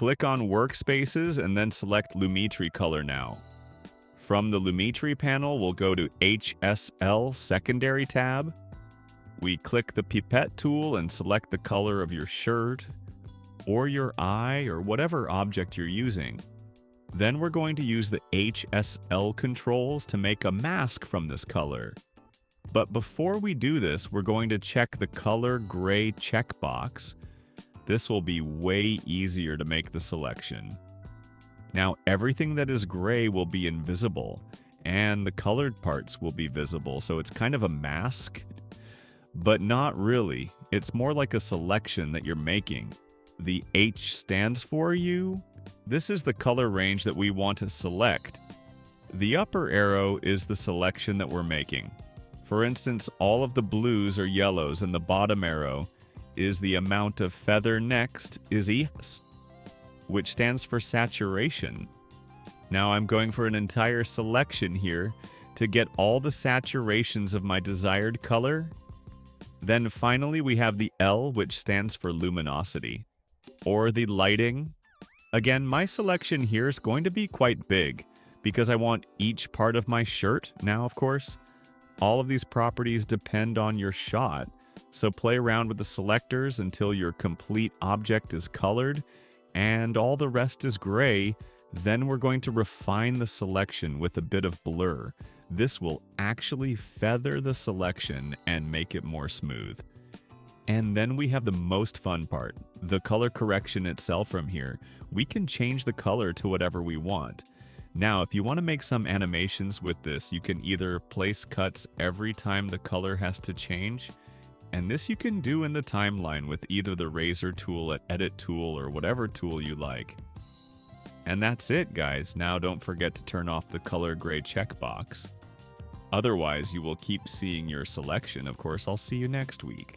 Click on Workspaces and then select Lumetri Color now. From the Lumetri panel, we'll go to HSL Secondary tab. We click the pipette tool and select the color of your shirt or your eye or whatever object you're using. Then we're going to use the HSL controls to make a mask from this color. But before we do this, we're going to check the color gray checkbox. This will be way easier to make the selection. Now everything that is gray will be invisible and the colored parts will be visible, so it's kind of a mask, but not really. It's more like a selection that you're making. The H stands for you. This is the color range that we want to select. The upper arrow is the selection that we're making. For instance, all of the blues are yellows and the bottom arrow is the amount of feather next is ES, which stands for saturation. Now I'm going for an entire selection here to get all the saturations of my desired color. Then finally we have the L, which stands for luminosity, or the lighting. Again, my selection here is going to be quite big because I want each part of my shirt. Now, of course, all of these properties depend on your shot, so play around with the selectors until your complete object is colored and all the rest is gray. Then we're going to refine the selection with a bit of blur. This will actually feather the selection and make it more smooth. And then we have the most fun part, the color correction itself from here. We can change the color to whatever we want. Now, if you want to make some animations with this, you can either place cuts every time the color has to change, and this you can do in the timeline with either the razor tool, edit tool, or whatever tool you like. And that's it, guys. Now don't forget to turn off the color gray checkbox. Otherwise, you will keep seeing your selection. Of course, I'll see you next week.